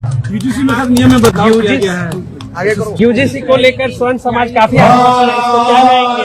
UGC में हर नियम में बदलाव किया गया है। आगे करो। यूजीसी को लेकर स्वर्ण समाज काफी आक्रोशित है, इसको क्या कहेंगे?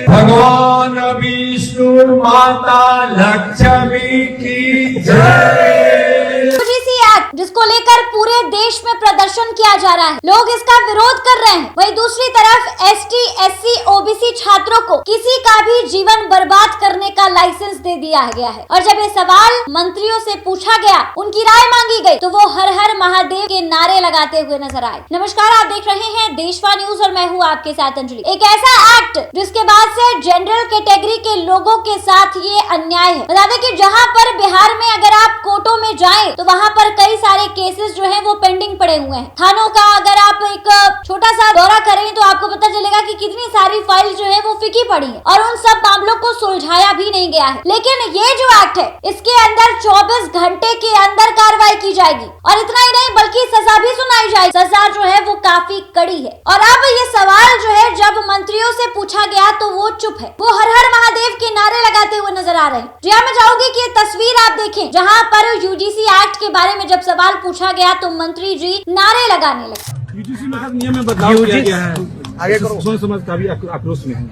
भगवान विष्णु माता लक्ष्मी की जय। यूजीसी एक्ट जिसको लेकर पूरे देश में प्रदर्शन किया जा रहा है, लोग इसका विरोध कर रहे हैं। वहीं दूसरी तरफ एसटी, एससी, ओबीसी छात्रों को किसी का भी जीवन बर्बाद करने का लाइसेंस दे दिया गया है। और जब ये सवाल मंत्रियों से पूछा गया, उनकी राय मांगी गई, तो वो हर हर महादेव के नारे लगाते हुए नजर आए। नमस्कार, आप देख रहे हैं देशवा न्यूज और मैं हूँ आपके साथ अंजलि। एक ऐसा एक्ट जिसके बाद से जनरल कैटेगरी के लोगों के साथ ये अन्याय है। बता दें कि जहाँ पर बिहार में अगर आप कोर्टों में जाएं तो वहाँ पर कई सारे केसेस जो हैं वो पेंडिंग पड़े हुए हैं। थानों का अगर आप एक छोटा सा दौरा करें तो आपको पता चलेगा कि कितनी सारी फाइल जो है वो फीकी पड़ी है और उन सब मामलों को सुलझाया भी नहीं गया है। लेकिन ये जो एक्ट है, इसके अंदर 24 घंटे के अंदर कार्रवाई की जाएगी और इतना ही नहीं बल्कि सजा भी सुनाई जाएगी। सजा जो है वो काफी कड़ी है। और अब ये सवाल जो है जब मंत्रियों से पूछा गया तो वो चुप है, वो हर हर महादेव के नारे लगाते हुए नजर आ रहे हैं। जी हाँ, मैं चाहूंगी कि ये तस्वीर आप देखें जहाँ पर यूजीसी एक्ट के बारे में जब सवाल पूछा गया तो मंत्री जी नारे लगाने लगे। यूजीसी में हर नियम में बदलाव किया गया है। आगे करो। स्वर्ण समाज काफी आक्रोश में है।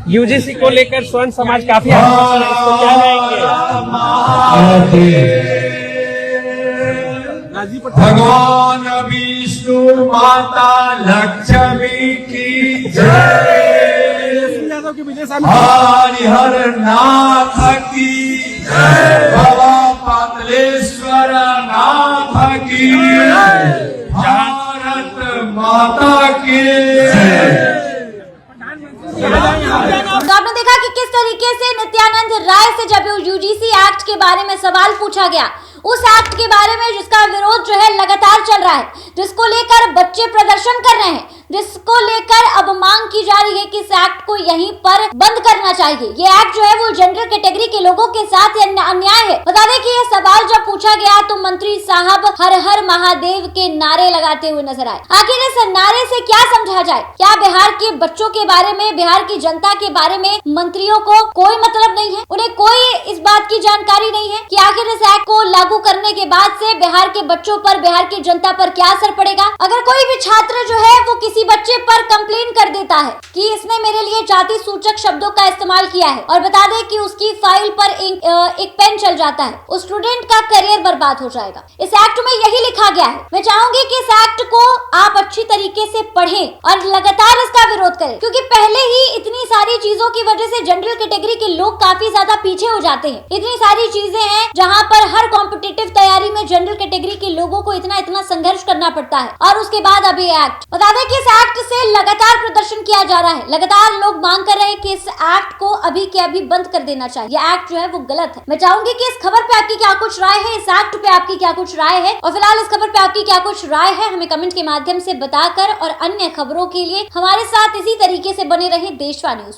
यूजीसी को लेकर स्वर्ण समाज काफी आक्रोशित है, इसको क्या कहेंगे? भगवान विष्णु माता लक्ष्मी की जय। हरिहर नाथ की जय। बाबा पातलेश्वर नाथ की जय। भारत माता की जय। तो आपने देखा कि किस तरीके से नित्यानंद राय से जब यूजीसी एक्ट के बारे में सवाल पूछा गया, उस एक्ट के बारे में जिसका विरोध जो है लगातार चल रहा है, जिसको लेकर बच्चे प्रदर्शन कर रहे हैं, जिसको लेकर अब मांग की जा रही है कि इस एक्ट को यहीं पर बंद करना चाहिए। ये एक्ट जो है वो जनरल कैटेगरी के लोगों के साथ अन्याय है। बता दें कि ये सवाल जब पूछा गया तो मंत्री साहब हर हर महादेव के नारे लगाते हुए नजर आए। आखिर इस नारे से क्या समझा जाए? क्या बिहार के बच्चों के बारे में, बिहार की जनता के बारे में मंत्रियों को कोई मतलब नहीं है? उन्हें कोई इस बात की जानकारी नहीं है कि आखिर इस एक्ट को लागू करने के बाद से बिहार के बच्चों पर, बिहार की जनता पर क्या असर पड़ेगा? अगर कोई भी छात्र जो है वो किसी बच्चे पर कंप्लेन कर देता है कि इसने मेरे लिए जाति सूचक शब्दों का इस्तेमाल किया है और बता दे कि उसकी फाइल पर एक पेन चल जाता है, उस स्टूडेंट का करियर बर्बाद हो जाएगा। इस एक्ट में यही लिखा गया है। मैं चाहूंगी कि इस एक्ट को आप अच्छी तरीके से पढ़ें और लगातार इसका विरोध करें, क्योंकि पहले ही इतनी सारी चीजों की वजह से जनरल कैटेगरी के लोग काफी ज्यादा पीछे हो जाते हैं। इतनी सारी चीजें हैं जहाँ पर हर कॉम्पिटिटिव तैयारी में जनरल कैटेगरी के लोगों को इतना संघर्ष करना पड़ता है। और उसके बाद अभी एक्ट, बता दें कि इस एक्ट से लगातार प्रदर्शन किया जा रहा है। लगातार लोग मांग कर रहे हैं कि इस एक्ट को अभी के अभी बंद कर देना चाहिए। ये एक्ट जो है वो गलत है। मैं चाहूंगी कि इस खबर पे आपकी क्या कुछ राय है, इस एक्ट पे आपकी क्या कुछ राय है, और फिलहाल इस खबर पे आपकी क्या कुछ राय है हमें कमेंट के माध्यम से बताकर, और अन्य खबरों के लिए हमारे साथ इसी तरीके से बने रहे देशवा न्यूज।